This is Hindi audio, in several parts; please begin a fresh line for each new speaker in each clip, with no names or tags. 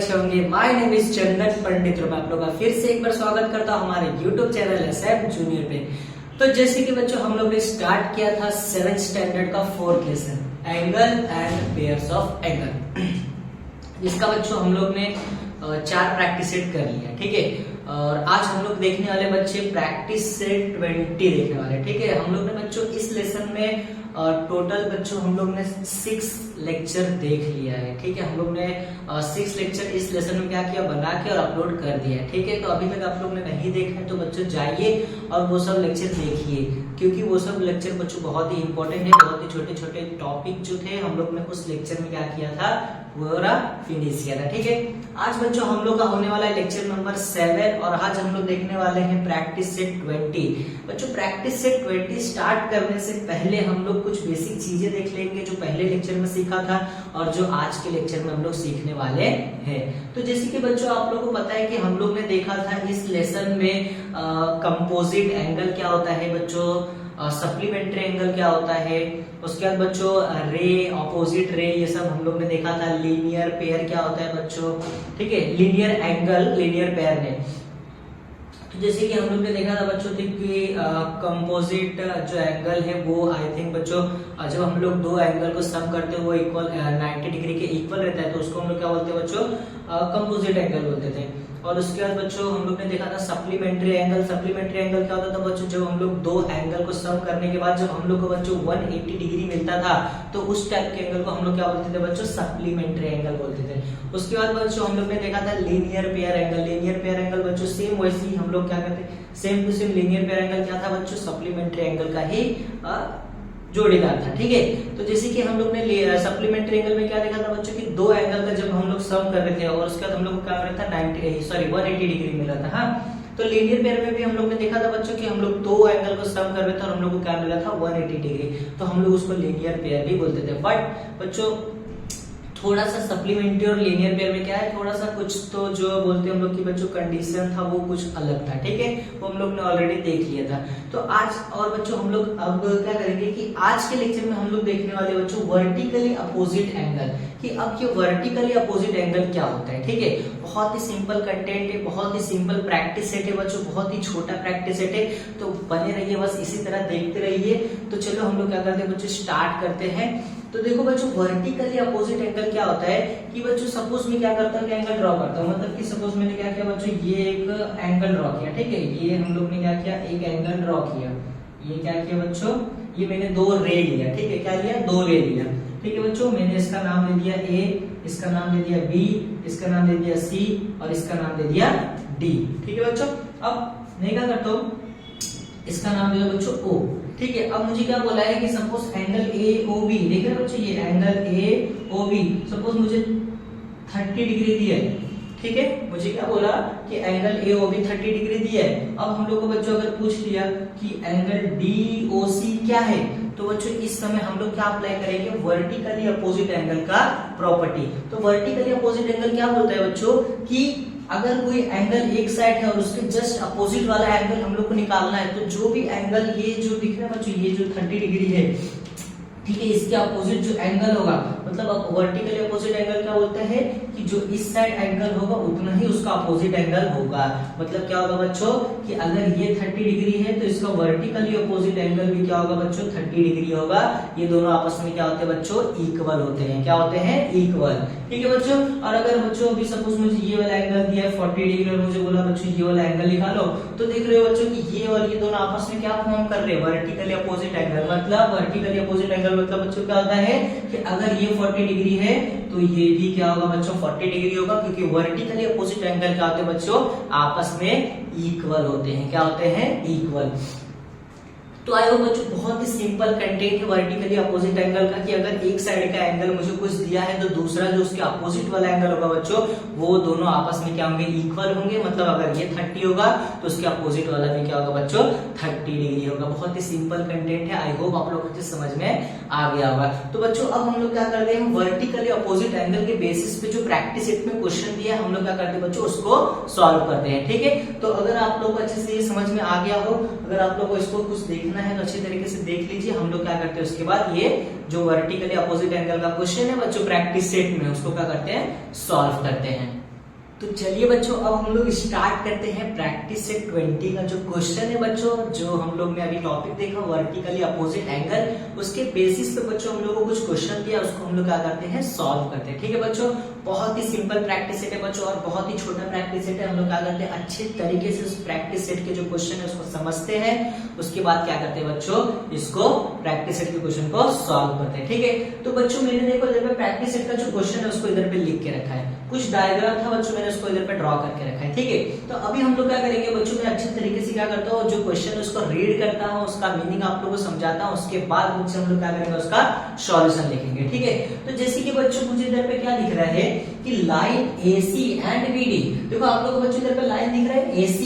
अच्छे होंगे। माय नेम इज चंदन पंडित और मैं आप लोगों का फिर से एक बार स्वागत करता हूँ हमारे यूट्यूब चैनल एसएफ जूनियर पे। तो जैसे कि बच्चों हम लोग ने स्टार्ट किया था 7th स्टैंडर्ड का 4th lesson angle and pairs of angle, जिसका बच्चों हम लोग ने 4 प्रैक्टिस सेट कर लिया। ठीक है, और आज हम लोग देखने वाले बच्चे प्रैक्टिस सेट 20 देखने वाले। ठीक है, हम लोग ने बच्चों इस लेसन में टोटल बच्चों हम लोग ने 6 लेक्चर देख लिया है। ठीक है, हम लोग ने 6 लेक्चर इस लेसन में क्या किया, बना के और अपलोड कर दिया है। ठीक है, तो अभी तक आप लोग ने नहीं देखा है तो बच्चों जाइए और वो सब लेक्चर देखिए, क्योंकि वो सब लेक्चर बच्चों बहुत ही इंपॉर्टेंट है। बहुत ही छोटे छोटे टॉपिक जो थे हम लोग ने उस लेक्चर में क्या किया था, पूरा फिनिश किया था। ठीक है, आज बच्चों हम लोग का होने वाला है लेक्चर नंबर 7 और आज हम लोग देखने वाले हैं प्रैक्टिस सेट 20। बच्चों प्रैक्टिस सेट 20 स्टार्ट करने से पहले हम लोग कुछ बेसिक चीजें देख लेंगे जो पहले लेक्चर में सीखा था और जो आज के लेक्चर में हम लोग सीखने वाले हैं। तो जैसे कि बच्चों आप लोगों को पता है कि हम लोग ने देखा था इस लेसन में कंपोजिट एंगल क्या होता है बच्चों, सप्लीमेंट्री एंगल क्या होता है, उसके बाद बच्चों रे, ऑपोजिट रे, ये सब हम लोग ने देखा था। लीनियर पेयर क्या होता है बच्चों, ठीक है, लीनियर एंगल लीनियर पेयर में। तो जैसे कि हम लोग ने देखा था बच्चों कि कंपोजिट जो एंगल है वो आई थिंक बच्चों जब हम लोग दो एंगल को सम करते हैं वो इक्वल 90 डिग्री के इक्वल रहता है, तो उसको हम लोग क्या बोलते हैं बच्चों, कंपोजिट एंगल बोलते थे। और उसके बाद बच्चों हम लोग ने देखा था सप्लीमेंट्री एंगल। सप्लीमेंट्री एंगल क्या होता था बच्चों, जब हम लोग दो एंगल को सम करने के बाद जब हम लोग को बच्चों 180 डिग्री मिलता था तो उस टाइप के एंगल को हम लोग क्या बोलते थे बच्चों, सप्लीमेंट्री एंगल बोलते थे। उसके बाद बच्चों हम लोग ने देखा था linear pair angle. Linear pair angle बच्चों सेम वैसे ही हम लोग क्या करते, same to same linear pair angle क्या था बच्चों, सप्लीमेंट्री एंगल का ही जोड़ीदार था। ठीक है, तो जैसे कि हम लोग ने सप्लीमेंट्री एंगल में क्या देखा था बच्चों कि दो एंगल का जब हम लोग सम कर रहे थे और उसके बाद हम लोग को क्या मिला था 180 डिग्री मिला था। हाँ, तो लीनियर पेयर में भी हम लोग ने देखा था बच्चों कि हम लोग दो एंगल को सम कर रहे थे और हम लोग को क्या मिला था 180 डिग्री, तो हम लोग उसको लीनियर पेयर भी बोलते थे। बट बच्चों थोड़ा सा सप्लीमेंट्री और लीनियर पेयर में क्या है, थोड़ा सा कुछ तो जो बोलते हैं हम लोग की बच्चों कंडीशन था वो कुछ अलग था। ठीक है, वो हम लोग ने ऑलरेडी देख लिया था। तो आज और बच्चों हम लोग अब क्या करेंगे कि आज के लेक्चर में हम लोग देखने वाले बच्चों वर्टिकली अपोजिट एंगल, कि अब ये वर्टिकली अपोजिट एंगल क्या होता है। ठीक है, बहुत ही सिंपल कंटेंट है, बहुत ही सिंपल प्रैक्टिस सेट है बच्चों, बहुत ही छोटा प्रैक्टिस सेट है, तो बने रहिए, बस इसी तरह देखते रहिए। तो चलो हम लोग क्या करते हैं बच्चों, स्टार्ट करते हैं। तो देखो बच्चों वर्टिकली अपोजिट एंगल क्या होता है कि बच्चों सपोज मैं क्या करता हूँ, एंगल ड्रॉ करता हूँ, मतलब कि सपोज मैंने क्या किया बच्चों, ये एक एंगल ड्रॉ किया। ठीक है, ये हम लोग ने क्या किया, एक एंगल ड्रॉ किया। ये क्या किया बच्चों, ये मैंने दो रे लिया। ठीक है, क्या लिया, दो रे लिया। ठीक है बच्चों, मैंने इसका नाम दे दिया ए, इसका नाम दे दिया बी, इसका नाम दे दिया सी और इसका नाम दे दिया डी। ठीक है बच्चों, अब मैं क्या करता हूँ, इसका नाम दे दिया बच्चों ओ। ठीक है, अब मुझे क्या बोला है कि suppose angle A O B, देख रहे बच्चों ये angle A O B suppose मुझे 30 डिग्री दिया है। ठीक है, मुझे क्या बोला कि angle A O B 30 degree दिया है। अब हम लोग को बच्चों अगर पूछ लिया कि एंगल डी ओ सी क्या है, तो बच्चों इस समय हम लोग क्या अप्लाई करेंगे, वर्टिकली अपोजिट एंगल का प्रॉपर्टी। तो वर्टिकली अपोजिट एंगल क्या बोलता है बच्चों कि अगर कोई एंगल एक साइड है और उसके जस्ट अपोजिट वाला एंगल हम लोग को निकालना है, तो जो भी एंगल ये जो दिख रहा है बच्चों, ये जो 30 डिग्री है, ठीक है, इसके अपोजिट जो एंगल होगा, मतलब वर्टिकली अपोजिट एंगल क्या बोलते हैं कि जो इस साइड एंगल होगा उतना ही उसका अपोजिट एंगल होगा। मतलब क्या होगा बच्चों कि अगर ये 30 डिग्री है तो इसका वर्टिकली अपोजिट एंगल भी क्या होगा बच्चों, 30 डिग्री होगा। ये दोनों आपस में क्या होते हैं बच्चों, इक्वल होते हैं। क्या होते हैं, इक्वल। ठीक है बच्चों, और अगर बच्चों अभी सपोज मुझे ये वाला एंगल दिया है 40 डिग्री और मुझे बोला बच्चों ये वाला एंगल निकालो, तो देख रहे हो बच्चों कि ये और ये दोनों आपस में क्या फॉर्म कर रहे हैं, वर्टिकली अपोजिट एंगल। मतलब वर्टिकली अपोजिट एंगल मतलब बच्चों क्या होता है कि अगर ये 40 डिग्री है तो ये भी क्या होगा बच्चों, 40 डिग्री होगा, क्योंकि वर्टिकली अपोजिट एंगल क्या होते हैं बच्चों, आपस में इक्वल होते हैं। क्या होते हैं, इक्वल। तो आई होप बच्चों बहुत ही सिंपल कंटेंट है वर्टिकली अपोजिट एंगल का, कि अगर एक साइड का एंगल मुझे कुछ दिया है तो दूसरा जो उसके अपोजिट वाला एंगल होगा बच्चों, वो दोनों आपस में क्या होंगे, इक्वल होंगे। मतलब अगर ये 30 होगा तो उसके अपोजिट वाला भी क्या होगा बच्चों, 30 डिग्री होगा। बहुत ही सिंपल कंटेंट है, आई होप आप लोगों को समझ में आ गया होगा। तो बच्चों अब हम लोग क्या करते हैं, वर्टिकली अपोजिट एंगल के बेसिस पे जो प्रैक्टिस सेट में क्वेश्चन दिया है हम लोग क्या करते हैं बच्चों, उसको सॉल्व करते हैं। ठीक है, तो अगर आप लोग को अच्छे से ये समझ में आ गया हो, अगर आप लोग को इसको कुछ देखना है तो अच्छी तरीके से देख लीजिए। हम लोग क्या करते हैं उसके बाद ये जो वर्टिकली अपोजिट एंगल का क्वेश्चन है बच्चों प्रैक्टिस सेट में, उसको क्या करते हैं, सॉल्व करते हैं। तो चलिए बच्चों, अब हम लोग स्टार्ट करते हैं प्रैक्टिस सेट 20 का जो क्वेश्चन है बच्चों, जो हम लोग ने अभी टॉपिक देखा वर्टिकली अपोजिट एंगल, उसके बेसिस पे बच्चों हम लोग को कुछ क्वेश्चन दिया, उसको हम लोग क्या करते हैं, सॉल्व करते हैं। ठीक है बच्चों, बहुत ही सिंपल प्रैक्टिस सेट है बच्चों और बहुत ही छोटा प्रैक्टिस सेट है। हम लोग क्या करते हैं, अच्छे तरीके से उस प्रैक्टिस सेट के जो क्वेश्चन है उसको समझते हैं, उसके बाद क्या करते हैं बच्चों, इसको प्रैक्टिस सेट के क्वेश्चन को सॉल्व करते हैं। ठीक है, तो बच्चों मैंने देखो इधर पे प्रैक्टिस सेट का जो क्वेश्चन है उसको इधर पे लिख के रखा है, कुछ डायग्राम था बच्चों, मैंने उसको इधर पे ड्रॉ करके रखा है। ठीक है, तो अभी हम लोग क्या करेंगे बच्चों, मैं अच्छे तरीके से क्या करता हूँ, जो क्वेश्चन है उसको रीड करता हूँ, उसका मीनिंग आप लोगों को समझाता हूँ, उसके बाद मुझसे हम लोग क्या करेंगे, उसका सॉल्यूशन लिखेंगे। ठीक है, तो जैसे कि बच्चों मुझे इधर पे क्या दिख रहा है कि लाइन AC एंड BD, देखो आप लोगों को बच्चों इधर पे लाइन दिख रहा है AC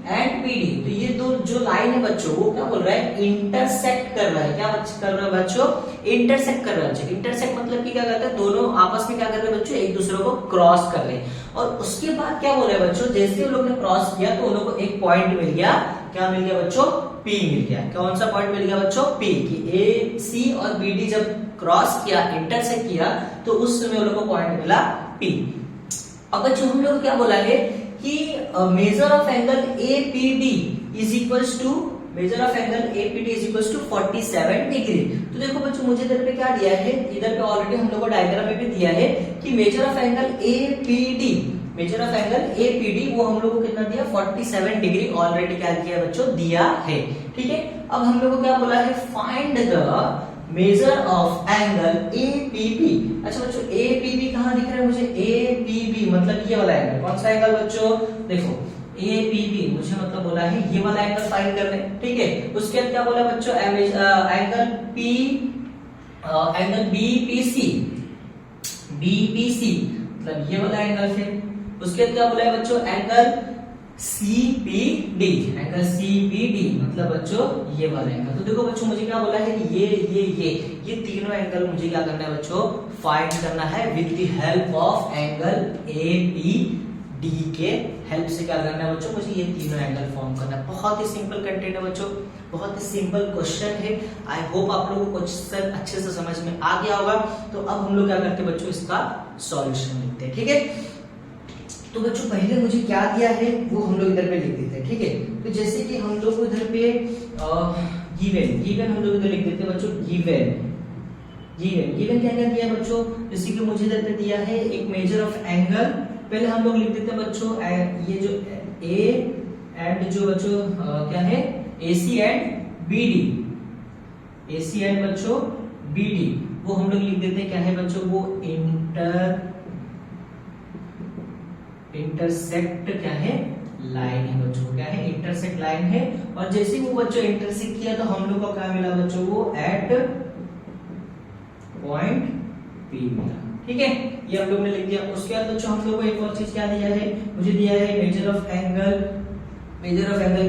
एंड BD, तो ये दो जो लाइन है बच्चों वो क्या बोल रहा है, इंटरसेक्ट कर रहा है। क्या कर रहा है बच्चों, इंटरसेक्ट कर रहा है बच्चों। इंटरसेक्ट मतलब कि क्या करता है, दोनों आपस में क्या कर रहे हैं बच्चों, एक दूसरे को क्रॉस कर रहे हैं। और उसके बाद क्या बोल रहे हैं बच्चों, जैसे उन लोग ने क्रॉस किया तो उन लोग को एक पॉइंट मिल गया, क्या मिल गया बच्चों, P मिल गया। कौन सा पॉइंट मिल गया बच्चों, P, कि AC और BD जब क्रॉस किया, इंटरसेक्ट किया, तो उस समय उन लोग को पॉइंट मिला P। अब बच्चों हम लोग क्या बोला है कि measure of angle APD is equals to, measure of angle APD is equals to 47 degree. तो देखो बच्चों मुझे इधर पे क्या दिया है, इधर पे ऑलरेडी हम लोग को डायग्राम में भी दिया है कि measure of angle APD, major of angle APD वो हम लोग को कितना दिया, 47 डिग्री ऑलरेडी क्या किया बच्चों, दिया है। ठीक है, अब हम लोग को क्या बोला है, find the measure of angle APB। अच्छा बच्चों APB कहाँ दिख रहा है मुझे, APB मतलब ये वाला एंगल, कौन सा एंगल बच्चों, देखो APB मुझे मतलब बोला है ये वाला एंगल फाइंड करना है। ठीक है, उसके बाद क्या बोला बच्चों, angle P, angle BPC, BPC मतलब ये वाला एंगल है। उसके बाद क्या बोला है बच्चों, एंगल CPD, एंगल CPD मतलब बच्चों ये वाला एंगल। तो देखो बच्चों मुझे क्या बोला है कि ये तीनों एंगल मुझे क्या करना है बच्चों, फाइंड करना है with the help of angle APD के हेल्प से क्या करना है बच्चों, मुझे ये तीनों एंगल फॉर्म करना है। बहुत ही सिंपल कंटेंट है बच्चों, बहुत ही सिंपल क्वेश्चन है। आई होप आप लोगों को क्वेश्चन अच्छे से समझ में आ गया होगा। तो अब हम लोग क्या करते हैं बच्चों, इसका सॉल्यूशन लिखते हैं। ठीक है, तो बच्चों पहले मुझे क्या दिया है वो हम लोग इधर पे लिख देते हैं। ठीक है, तो जैसे कि हम लोग इधर पे गिवन हम लोग इधर लिख देते हैं बच्चों, गिवन क्या क्या दिया बच्चों, जैसे कि मुझे इधर पे दिया है एक मेजर ऑफ एंगल, पहले हम लोग लिख देते हैं बच्चों ये जो A एंड जो बच्चों क्या है AC and BD, AC and बच्चों BD वो हम लोग लिख देते हैं क्या है बच्चों, वो इंटरसेक्ट क्या है, लाइन है बच्चों, क्या है, इंटरसेक्ट लाइन है। और जैसे वो बच्चों इंटरसेक्ट किया तो हम लोग को क्या मिला बच्चों, वो एट पॉइंट P मिला। ठीक है, ये हम लोग ने लिख दिया। उसके बाद बच्चों हम लोग को एक और चीज क्या दिया है, मुझे दिया है मेजर ऑफ एंगल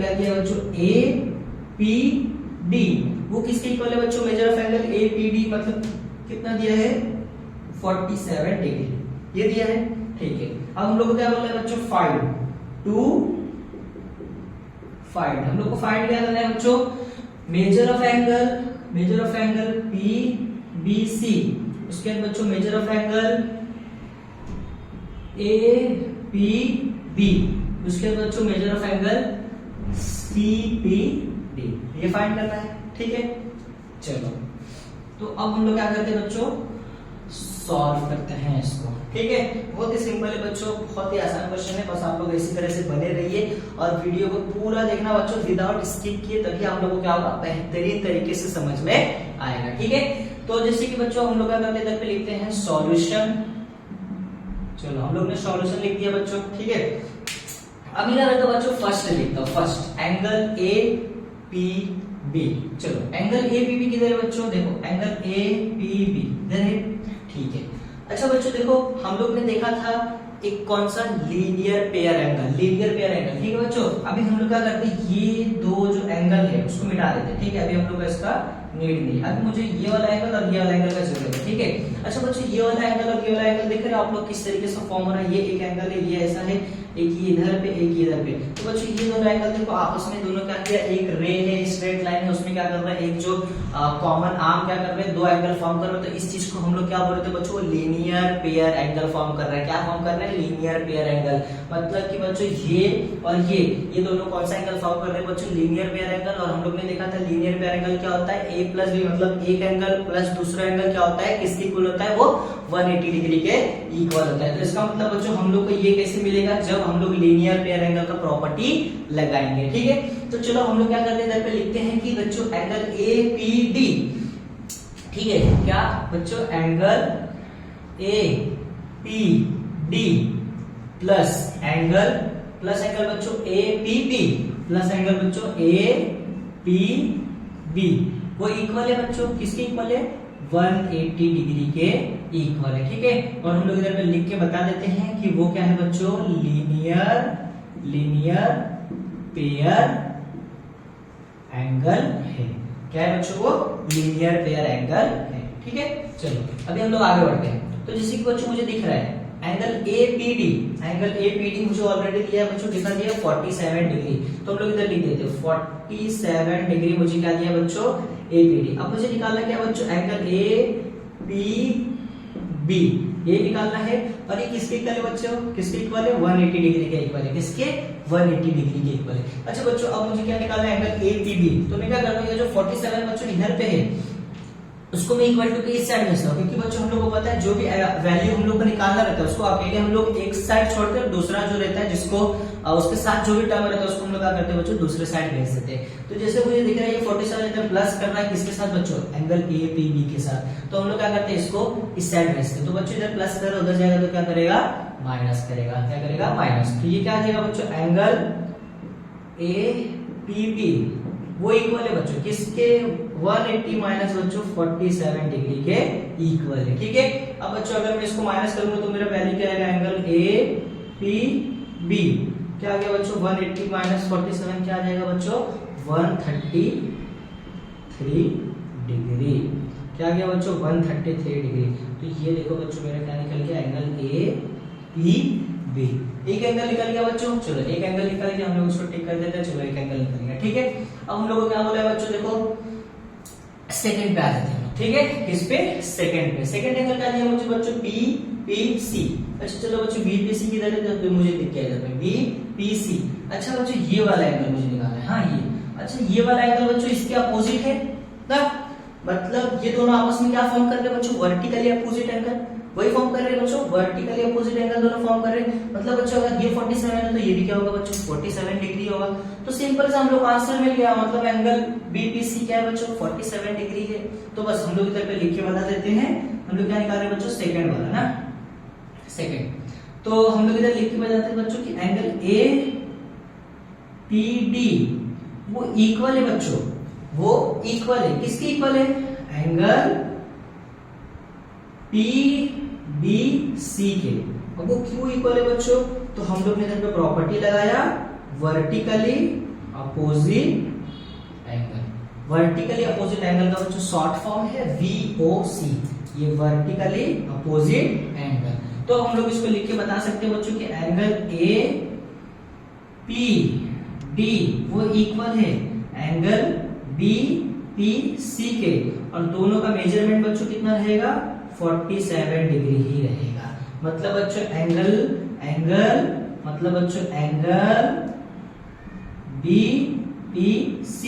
क्या दिया बच्चों, APD, वो किसके इक्वल है बच्चों, मेजर ऑफ एंगल APD मतलब कितना दिया है, 47 डिग्री ये दिया है। ठीक है, अब हम लोग को क्या बोला है बच्चों, फाइंड हम लोग को फाइंड क्या करना है बच्चों, मेजर ऑफ एंगल PBC, उसके बाद बच्चों मेजर ऑफ एंगल APB, उसके बाद बच्चों मेजर ऑफ एंगल CPD, ये फाइंड करना है। ठीक है, चलो तो अब हम लोग क्या करते हैं बच्चों, सॉल्व करते हैं इसको। ठीक है, बहुत ही सिंपल है बच्चों, बहुत ही आसान क्वेश्चन है, बस आप लोग इसी तरह से बने रहिए और वीडियो को पूरा देखना बच्चों, विदाउट स्किप किए, तभी आप लोगों को क्या होगा, बेहतरीन तरीके से समझ में आएगा। ठीक है, तो जैसे कि बच्चों हम लोग क्या करते हैं, इधर पे लिखते हैं सॉल्यूशन। चलो हम लोग ने सॉल्यूशन लिख दिया बच्चों। ठीक है, अब इधर तो बच्चों फर्स्ट लिखता हूँ, फर्स्ट एंगल APB। चलो एंगल APB किधर है बच्चों, देखो एंगल APB इधर है। ठीक है, अच्छा बच्चों देखो हम लोग ने देखा था एक कौन सा, लीनियर पेयर एंगल, ठीक है बच्चों। अभी हम लोग क्या करते हैं, ये दो जो एंगल है उसको मिटा देते हैं। ठीक है, अभी हम लोग इसका नीड नहीं, अभी मुझे ये वाला एंगल और ये वाला एंगल का जरूरत है। ठीक है, अच्छा बच्चों ये वाला एंगल और ये वाला एंगल देख रहे हो आप लोग किस तरीके से फॉर्म हो रहा है, ये एक एंगल है, ये ऐसा है, एक ये इधर पे, एक इधर पे। तो बच्चों ये दोनों एंगल देखो आपस में दोनों क्या किया, एक रे है, स्ट्रेट लाइन है, उसमें क्या कर रहा है, एक जो कॉमन आर्म क्या कर रहे हैं, दो एंगल फॉर्म कर रहे हैं। तो इस चीज को हम लोग क्या बोल रहे थे बच्चों, लीनियर पेयर एंगल फॉर्म कर रहे हैं। क्या फॉर्म कर रहे हैं, लीनियर पेयर एंगल। मतलब कि बच्चों ये और ये दोनों कौन सा एंगल फॉर्म कर रहे हैं बच्चों, लीनियर पेयर एंगल। और हम लोग ने देखा था लीनियर पेयर एंगल क्या होता है, a प्लस बी, मतलब एक एंगल प्लस दूसरा एंगल क्या होता है, किसके इक्वल होता है, वो 180 डिग्री के इक्वल होता है। तो इसका मतलब बच्चों हम लोग को ये कैसे मिलेगा, जब हम लोग लीनियर पेयर एंगल का प्रॉपर्टी लगाएंगे। ठीक है, तो चलो हम लोग क्या करते हैं, इधर पे लिखते हैं कि बच्चों एंगल APD, ठीक है क्या बच्चों, एंगल APD प्लस एंगल बच्चों APB प्लस एंगल बच्चों APB, वो इक्वल है बच्चों, किसके इक्वल है, 180 डिग्री के इक्वल है। ठीक है, और हम लोग इधर पे लिख के बता देते हैं कि वो क्या है बच्चों, लीनियर पेयर एंगल है। क्या है बच्चों, वो लीनियर पेयर एंगल है। ठीक है, चलो अभी हम लोग आगे बढ़ते हैं। तो जैसे कि बच्चों मुझे दिख रहा है एंगल APD मुझे ऑलरेडी दिया है बच्चों, कितना दिया, 47 डिग्री। तो हम लोग इधर लिख देते हैं 47 डिग्री मुझे क्या दिया बच्चों, APD। अब मुझे निकालना क्या बच्चों, एंगल APB, ये निकालना है। और ये किसके इक्वल है बच्चों, किसके इक्वल है, 180 डिग्री के इक्वल है। किसके, 180 डिग्री के इक्वल है। अच्छा बच्चों अब मुझे क्या निकालना है, एंगल APB। तो मैं क्या करता हूँ, ये जो 47 बच्चों इधर पे है उसको मैं इक्वल टू के इस साइड में, क्योंकि बच्चों हम लोग को पता है जो भी वैल्यू हम लोग को निकालना रहता है उसको अकेले हम लोग एक साइड छोड़कर दूसरा जो रहता है जिसको उसके साथ जो भी टर्म रहता है उसको हम लोग क्या करते हैं बच्चों, दूसरे साइड भेज देते हैं। तो जैसे मुझे दिख रहा है ये 47 इधर प्लस कर रहा है किसके साथ बच्चों, एंगल APB के साथ। तो हम लोग क्या करते हैं, इसको इस साइड भेजते हैं। तो बच्चों इधर प्लस कर उधर जाएगा तो क्या करेगा, माइनस करेगा। क्या करेगा, माइनस। तो ये क्या आ जाएगा बच्चों, एंगल APB वो इक्वल है बच्चों किसके, 180 माइनस बच्चों 47 डिग्री के इक्वल है। ठीक है, अब बच्चों अगर मैं इसको माइनस करूंगा तो मेरा वैल्यू क्या आएगा, एंगल APB क्या आ गया बच्चों, 180 माइनस 47 क्या आ जाएगा बच्चों, 133 डिग्री। क्या आ गया बच्चों, 133 डिग्री। तो ये देखो बच्चों मेरा क्या निकल गया, एंगल APB। एक एंगल निकल गया बच्चों, चलो एक एंगल निकल गया, हम लोग उसको टिक कर देते हैं। चलो एक एंगल निकल गया। ठीक है, अब हम लोग को क्या बोला है बच्चों, देखो सेकंड पे आ जाते हैं। ठीक है, किस पे, सेकंड पे। सेकंड एंगल क्या दिया मुझे बच्चों, BPC। अच्छा चलो बच्चों BPC किधर है, तो मुझे दिख गया इधर पे BPC। अच्छा बच्चों ये वाला एंगल मुझे निकालना है, हाँ ये। अच्छा ये वाला एंगल बच्चों इसके अपोजिट है ना, मतलब ये दोनों आपस में क्या फॉर्म कर रहे हैं बच्चों, वर्टिकली अपोजिट एंगल वही फॉर्म कर रहे हैं बच्चों, वर्टिकली अपोजिट एंगल दोनों फॉर्म कर रहे हैं। मतलब बच्चों अगर ये 47 है तो ये भी क्या होगा बच्चों, 47 डिग्री होगा। तो सिंपल से हम लोग आंसर मिल गया, मतलब एंगल BPC क्या है बच्चों, 47 डिग्री है। तो बस हम लोग इधर पे लिख के बता देते हैं, हम लोग क्या निकाल रहे हैं बच्चों, सेकंड वाला ना, सेकंड। तो हम लोग इधर लिख के बताते हैं बच्चों कि एंगल APD वो इक्वल है बच्चों, वो इक्वल है, किसके इक्वल है, एंगल PBC के। अब वो क्यों इक्वल है बच्चों, तो हम लोग ने इधर पे प्रॉपर्टी लगाया vertically opposite angle. Vertically opposite angle का बच्चों शॉर्ट फॉर्म है VOC, ये वर्टिकली अपोजिट एंगल। तो हम लोग इसको लिख के बता सकते हैं बच्चों कि एंगल APD वो इक्वल है एंगल BPC के, और दोनों का मेजरमेंट बच्चों कितना रहेगा, 47 डिग्री ही रहेगा। मतलब बच्चों एंगल मतलब बच्चों एंगल BPC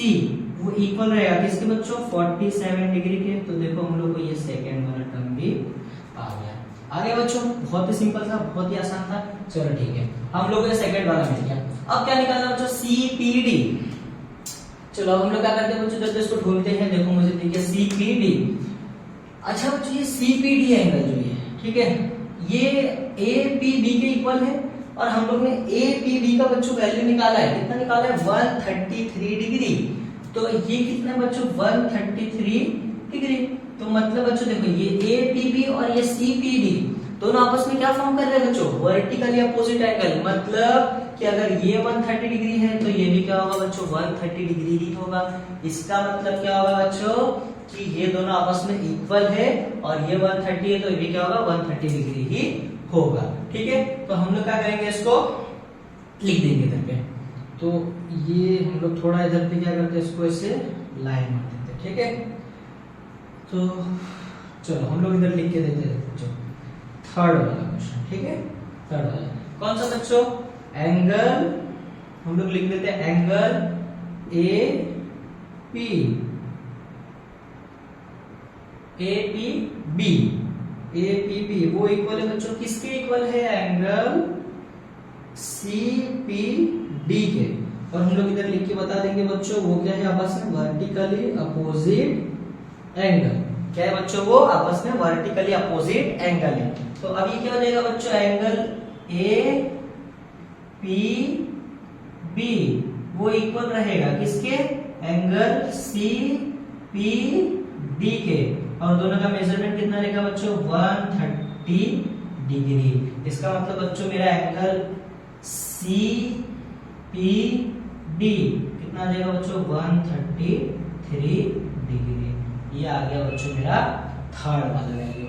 वो इक्वल रहेगा किसके बच्चों, 47 डिग्री के। तो देखो हम लोग को ये सेकंड वाला टर्म भी आ गया। आ गया बच्चों, बहुत ही सिंपल था, बहुत ही आसान था। चलो ठीक है, हम लोग को ये सेकंड वाला मिल गया। अब क्या निकालना बच्चों, CPD। चलो हम लोग क्या करते हैं बच्चों, जब इसको ढूंढते हैं, देखो मुझे देखिए CPD। अच्छा बच्चों ये CPD एंगल जो है, ठीक है, ये APB के इक्वल है, और हम लोग ने APB का बच्चों वैल्यू निकाला है, कितना निकाला है, 133 डिग्री। तो ये कितना बच्चों, 133 डिग्री। तो मतलब बच्चों देखो ये APB और ये CPD दोनों आपस में क्या फॉर्म कर रहे हैं बच्चों, वर्टिकली अपोजिट एंगल। मतलब कि अगर ये 130 डिग्री है तो ये भी क्या होगा बच्चों, 130 डिग्री ही होगा। इसका मतलब क्या होगा बच्चों कि ये दोनों आपस में इक्वल है, और ये 130 है तो ये भी क्या होगा, 130 डिग्री ही होगा। ठीक है, तो हम लोग क्या करेंगे, इसको लिख देंगे इधर पे। तो ये हम लोग थोड़ा इधर पे क्या करते हैं, इसको ऐसे लाइन मार देते हैं, ठीक है। तो चलो हम लोग इधर लिख के देते हैं बच्चों थर्ड वाला क्वेश्चन, ठीक है। थर्ड वाला कौन सा बच्चों, एंगल, हम लोग लिख देते हैं angle A P B, A P B वो इक्वल है बच्चों किसके इक्वल है, एंगल सी पी डी के। और हम लोग इधर लिख के बता देंगे बच्चों वो क्या है, आपस में वर्टिकली अपोजिट एंगल। क्या है बच्चों, वो आपस में वर्टिकली अपोजिट एंगल है। तो अब ये क्या हो जाएगा बच्चों, एंगल ए पी बी वो इक्वल रहेगा किसके, एंगल सी पी डी के। और दोनों का मेजरमेंट कितना रहेगा बच्चों, 130 डिग्री। इसका मतलब बच्चों मेरा एंगल सी पी डी कितना आ जाएगा बच्चों, 133 डिग्री। ये आ गया बच्चों मेरा थर्ड वाला वैल्यू।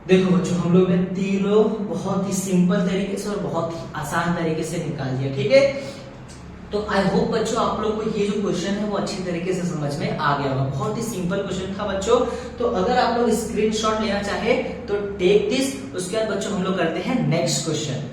देखो बच्चों हम लोग ने तीनों बहुत ही सिंपल तरीके से और बहुत ही आसान तरीके से निकाल दिया, ठीक है। तो आई होप बच्चों आप लोग को ये जो क्वेश्चन है वो अच्छी तरीके से समझ में आ गया होगा। बहुत ही सिंपल क्वेश्चन था बच्चों। तो अगर आप लोग स्क्रीनशॉट लेना चाहे तो टेक दिस। उसके बाद बच्चों हम लोग करते हैं नेक्स्ट क्वेश्चन।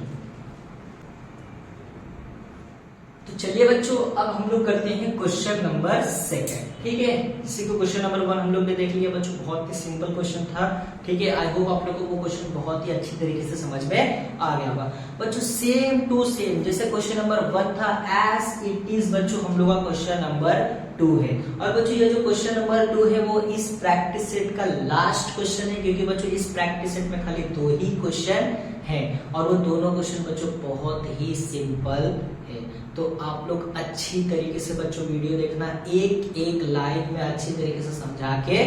तो चलिए बच्चों अब हम लोग करते हैं क्वेश्चन नंबर 2, ठीक है। इसी को क्वेश्चन नंबर 1 हम लोग ने देख लिया बच्चों, बहुत ही सिंपल क्वेश्चन था, ठीक है। आई होप आप लोगों को वो क्वेश्चन बहुत ही अच्छी तरीके से समझ में आ गया होगा बच्चों। सेम टू सेम जैसे क्वेश्चन नंबर 1 था एज इट इज बच्चों हम लोग का क्वेश्चन नंबर 2 है। और बच्चों ये जो क्वेश्चन नंबर 2 है वो इस प्रैक्टिस सेट का लास्ट क्वेश्चन है, क्योंकि बच्चों इस प्रैक्टिस सेट में खाली 2 ही क्वेश्चन है और वो दोनों क्वेश्चन बच्चों बहुत ही सिंपल है। तो आप लोग अच्छी तरीके से बच्चों वीडियो देखना, एक एक लाइन में अच्छी तरीके से समझा के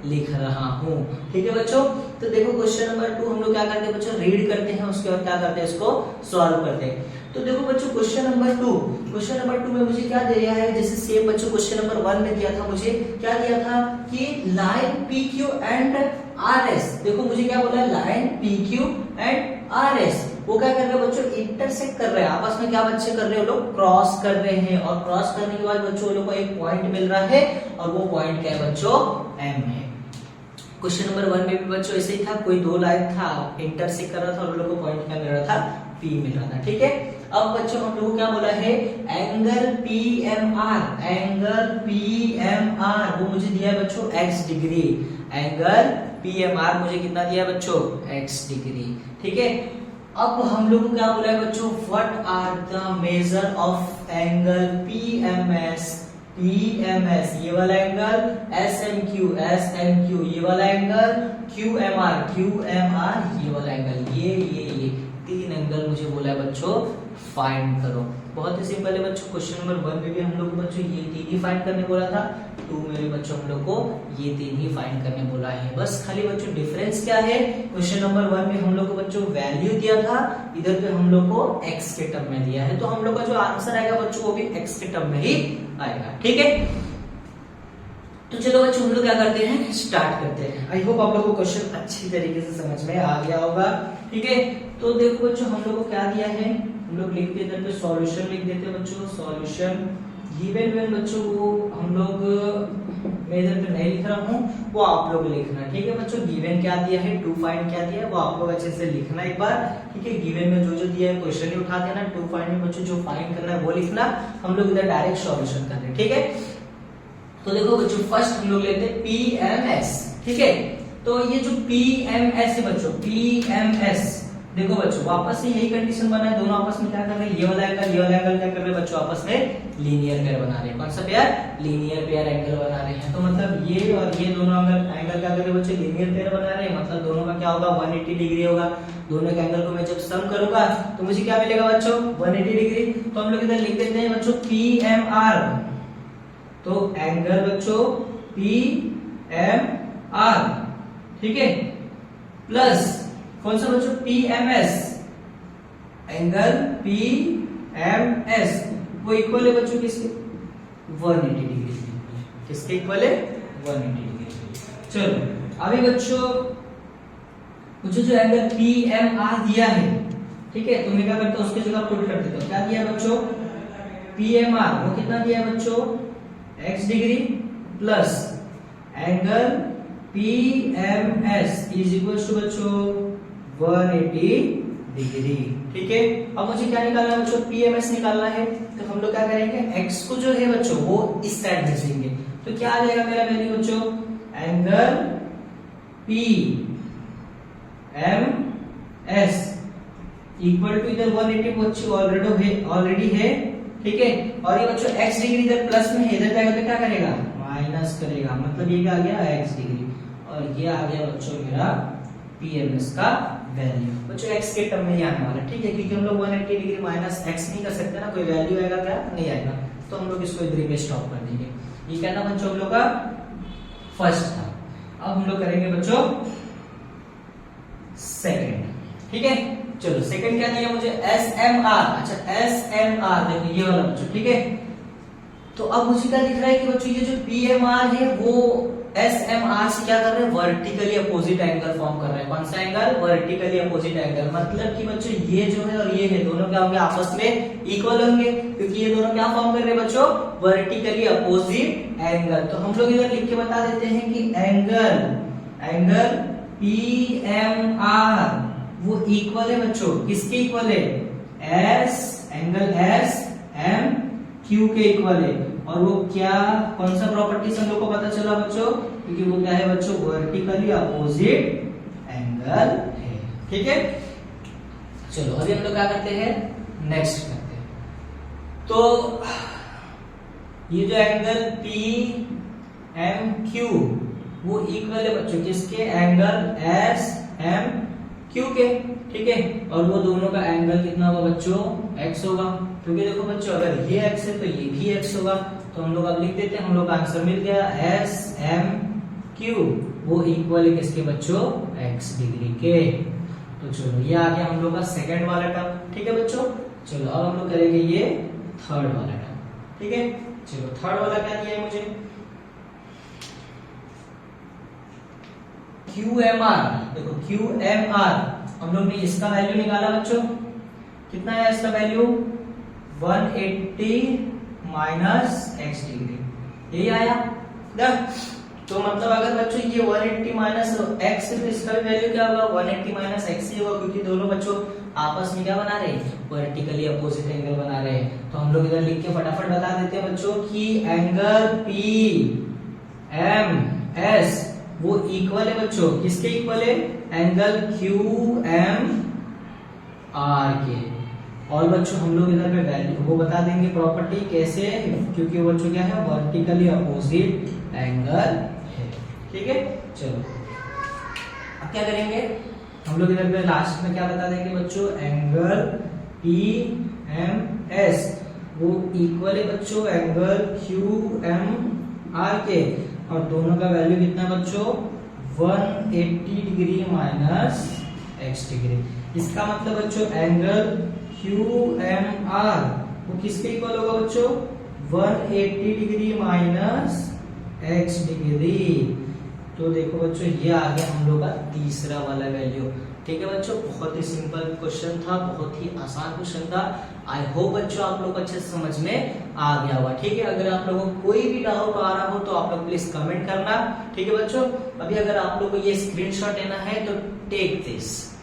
लिख रहा हूँ, ठीक है बच्चों। तो देखो क्वेश्चन नंबर 2 हम लोग क्या करते हैं बच्चों, रीड करते हैं, उसके बाद क्या करते हैं इसको सॉल्व करते हैं। तो देखो बच्चों क्वेश्चन नंबर 2 में मुझे क्या दे दिया है, जैसे सेम बच्चों क्वेश्चन नंबर 1 में दिया था, मुझे क्या दिया था कि line P Q and R S. देखो मुझे क्या बोला है, line P Q and R S वो क्या कर रहे हैं बच्चों, इंटरसेक्ट कर रहे हैं आपस में। क्या बच्चे कर रहे हैं, लोग क्रॉस कर रहे हैं। और क्रॉस करने के बाद बच्चों लोग को एक पॉइंट मिल रहा है और वो पॉइंट क्या है बच्चों, एम है। क्वेश्चन नंबर 1 में भी बच्चों ऐसे ही था, कोई 2 लाइन था, इंटरसेक्ट कर रहा था और लोग को पॉइंट क्या मिल रहा था, पी मिल रहा था, ठीक है। अब बच्चों हम लोग को क्या बोला है, angle P M R, angle P M R वो मुझे दिया है बच्चों x degree. Angle P M R मुझे कितना दिया है बच्चों, x डिग्री, ठीक है। अब हम लोग को क्या बोला है बच्चों, what are the measure of angle P M S ये वाला एंगल, एस एम क्यू ये वाला एंगल, क्यू एम आर ये वाला एंगल। ये 3 एंगल मुझे बोला है बच्चों फाइंड करो। बहुत ही सिंपल है बच्चों। क्वेश्चन नंबर 1 में भी हम लोग को बच्चों ये 3 ही फाइंड करने बोला था, 2 में भी बच्चों हम लोग को ये 3 ही फाइंड करने बोला है। बस खाली बच्चों डिफरेंस क्या है, क्वेश्चन नंबर 1 में हम लोग को बच्चों वैल्यू दिया था, इधर पे हम लोग को x के टर्म में दिया है। तो हम लोग का जो आंसर आएगा बच्चों वो भी x के टर्म में ही आएगा, ठीक है। तो चलो बच्चों हम लोग क्या करते हैं, स्टार्ट करते हैं। आई होप आप लोग को क्वेश्चन अच्छी तरीके से समझ में आ गया होगा, ठीक है। तो देखो बच्चों हम लोग को क्या दिया है, हम लोग लिखते हैं इधर पे सॉल्यूशन लिख देते हैं बच्चों। सॉल्यूशन गिवन व्हेन बच्चों वो हम लोग मैं इधर पे नहीं लिख रहा हूँ, वो आप लोग लिखना, ठीक है बच्चों। गिवन क्या दिया है, टू फाइंड क्या दिया है, वो आप लोग अच्छे से लिखना एक बार, ठीक है। गिवन में जो जो दिया है क्वेश्चन ही उठा देना, टू फाइंड में बच्चों जो फाइंड करना है वो लिखना। हम लोग इधर डायरेक्ट सॉल्यूशन कर रहे हैं, ठीक है। तो देखो बच्चों फर्स्ट हम लोग लेते हैं पीएमएस, ठीक है। तो ये जो पीएमएस है बच्चों, पीएमएस देखो बच्चों वापस से यही कंडीशन बना है, दोनों आपस में क्या कर रहे हैं, ये वाला एंगल क्या कर रहे हैं बच्चों, आपस में लीनियर पेयर बना रहे हैं। कौन सा पेयर, लीनियर पेयर एंगल बना रहे हैं। तो मतलब ये और ये दोनों एंगल क्या कर रहे हैं बच्चों, लीनियर पेयर बना रहे हैं। मतलब दोनों का क्या होगा, 180 डिग्री होगा। दोनों के एंगल को मैं जब सम करूंगा तो मुझे क्या मिलेगा बच्चों, 180 डिग्री। तो हम लोग इधर लिख देते हैं बच्चों पीएमआर। तो एंगल बच्चों पीएमआर, ठीक है, प्लस कौन सा बच्चों, पीएमएस, एंगल पीएमएस वो इक्वल है बच्चों किसके, 180 डिग्री। किसके इक्वल है, 180 डिग्री। चलो अभी बच्चों मुझे जो एंगल पीएमआर दिया है, ठीक है, तो मैं क्या करता हूँ उसकी जगह पुट कर देता हूँ। क्या दिया बच्चों, PMR वो कितना दिया है बच्चों, x degree plus angle PMS is equal to बच्चों 180 डिग्री। ठीक है, अब मुझे क्या निकालना है बच्चों, PMS निकालना है। तो हम लोग क्या करेंगे, x को जो है बच्चों वो इस साइड भेजेंगे। तो क्या आ जाएगा मेरा वैल्यू बच्चों, एंगल PMS इक्वल टू इधर 180 बच्चों ऑलरेडी है। ठीक है, और ये बच्चों x डिग्री इधर प्लस में है, इधर जाएगा तो क्या करेगा, माइनस करेगा। मतलब ये क्या आ गया, x डिग्री, और ये आ गया बच्चों मेरा PMS का वैल्यू। बच्चों x के टर्म में ही आने वाला। ठीक है, क्योंकि हम लोग 180 डिग्री माइनस x नहीं कर सकते ना, कोई वैल्यू आएगा क्या, नहीं आएगा। तो हम लोग इसको इधर पे स्टॉप कर देंगे। ये क्या था बच्चों हम लोग का फर्स्ट था। अब हम लोग करेंगे बच्चों सेकंड। ठीक है, चलो सेकंड क्या दिया मुझे, SMR। अच्छा SMR देखो ये वाला बच्चों। ठीक है, तो अब मुझे क्या दिख रहा है कि बच्चों ये जो PMR है वो SMR से क्या कर रहे हैं, वर्टिकली अपोजिट एंगल फॉर्म कर रहे हैं। कौन सा एंगल, वर्टिकली अपोजिट एंगल। मतलब कि बच्चों ये जो है और ये है दोनों क्या होंगे, आपस में इक्वल होंगे, क्योंकि ये दोनों क्या फॉर्म कर रहे हैं बच्चों, वर्टिकली अपोजिट एंगल। तो हम लोग इधर लिख के बता देते हैं कि एंगल PMR वो इक्वल है बच्चों, किसके इक्वल है, एंगल SMQ के इक्वल है। और वो क्या, कौन सा प्रॉपर्टीज हम लोग को पता चला बच्चों, क्योंकि वो क्या है बच्चों, वर्टिकली अपोजिट एंगल है। ठीक है, चलो अभी हम लोग क्या करते हैं, नेक्स्ट करते हैं। तो ये जो एंगल PMQ वो इक्वल है बच्चों किसके, एंगल SMQ के। ठीक है, और वो दोनों का एंगल कितना होगा बच्चों, x होगा। क्योंकि देखो बच्चों अगर ये x है तो ये भी x होगा। तो हम लोग अब लिख देते हैं, हम लोग का आंसर मिल गया, SMQ वो इक्वल है किसके बच्चों, x डिग्री के। तो चलो ये आ गया हम लोग का सेकंड वाला टर्म। ठीक है बच्चों, चलो अब हम लोग करेंगे ये थर्ड वाला टर्म। ठीक है, चलो थर्ड वाला क्या दिया है मुझे, QMR। देखो QMR हम लोग ने इसका वैल्यू निकाला बच्चों, कितना है इसका वैल्यू, 180 माइनस x डिग्री, यही आया ना। तो मतलब अगर बच्चों ये 180 माइनस x है तो इसका भी वैल्यू क्या होगा, 180 माइनस x ही होगा, क्योंकि दोनों बच्चों आपस में क्या बना रहे हैं, वर्टिकली अपोजिट एंगल बना रहे हैं। तो हम लोग इधर लिख के फटाफट बता देते हैं बच्चों कि एंगल PMS वो इक्वल है बच्चों, किसके इक्वल है, एंगल QMR के। और बच्चों हम लोग इधर पे वैल्यू वो बता देंगे प्रॉपर्टी कैसे, क्योंकि वो बच्चों क्या है, वर्टिकली अपोजिट एंगल है। ठीक है, चलो अब क्या करेंगे हम लोग इधर पे लास्ट में क्या बता देंगे बच्चों, एंगल PMS वो इक्वल है बच्चों एंगल QMR के, और दोनों का वैल्यू कितना बच्चों, 180 डिग्री माइनस x डिग्री। इसका मतलब बच्चों एंगल QMR वो किसके इक्वल होगा बच्चों, 180 डिग्री माइनस x डिग्री। तो देखो बच्चों ये आ गया हम लोग का तीसरा वाला वैल्यू। ठीक है बच्चों, बहुत ही सिंपल क्वेश्चन था, बहुत ही आसान क्वेश्चन था। आई होप बच्चों आप लोग अच्छे से समझ में आ गया होगा। ठीक है, अगर आप लोगों को कोई भी डाउट आ रहा हो तो आप लोग प्लीज कमेंट करना। ठीक है बच्चों, अभी अगर आप लोग को ये स्क्रीनशॉट लेना है तो टेक दिस।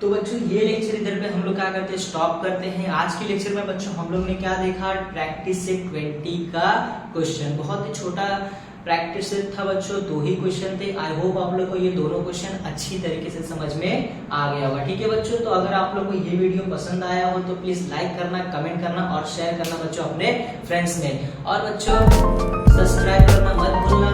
तो बच्चों ये लेक्चर इधर पे हम लोग क्या करते हैं, स्टॉप करते हैं। आज के लेक्चर में बच्चों हम लोग ने क्या देखा, प्रैक्टिस से 20 का क्वेश्चन, बहुत ही छोटा प्रैक्टिस था बच्चों, 2 ही क्वेश्चन थे। आई होप आप लोग को ये दोनों क्वेश्चन अच्छी तरीके से समझ में आ गया होगा। ठीक है बच्चों, तो अगर आप लोग को ये वीडियो पसंद आया हो तो प्लीज लाइक करना, कमेंट करना और शेयर करना बच्चों अपने फ्रेंड्स में। और बच्चों सब्सक्राइब करना मत भूलना।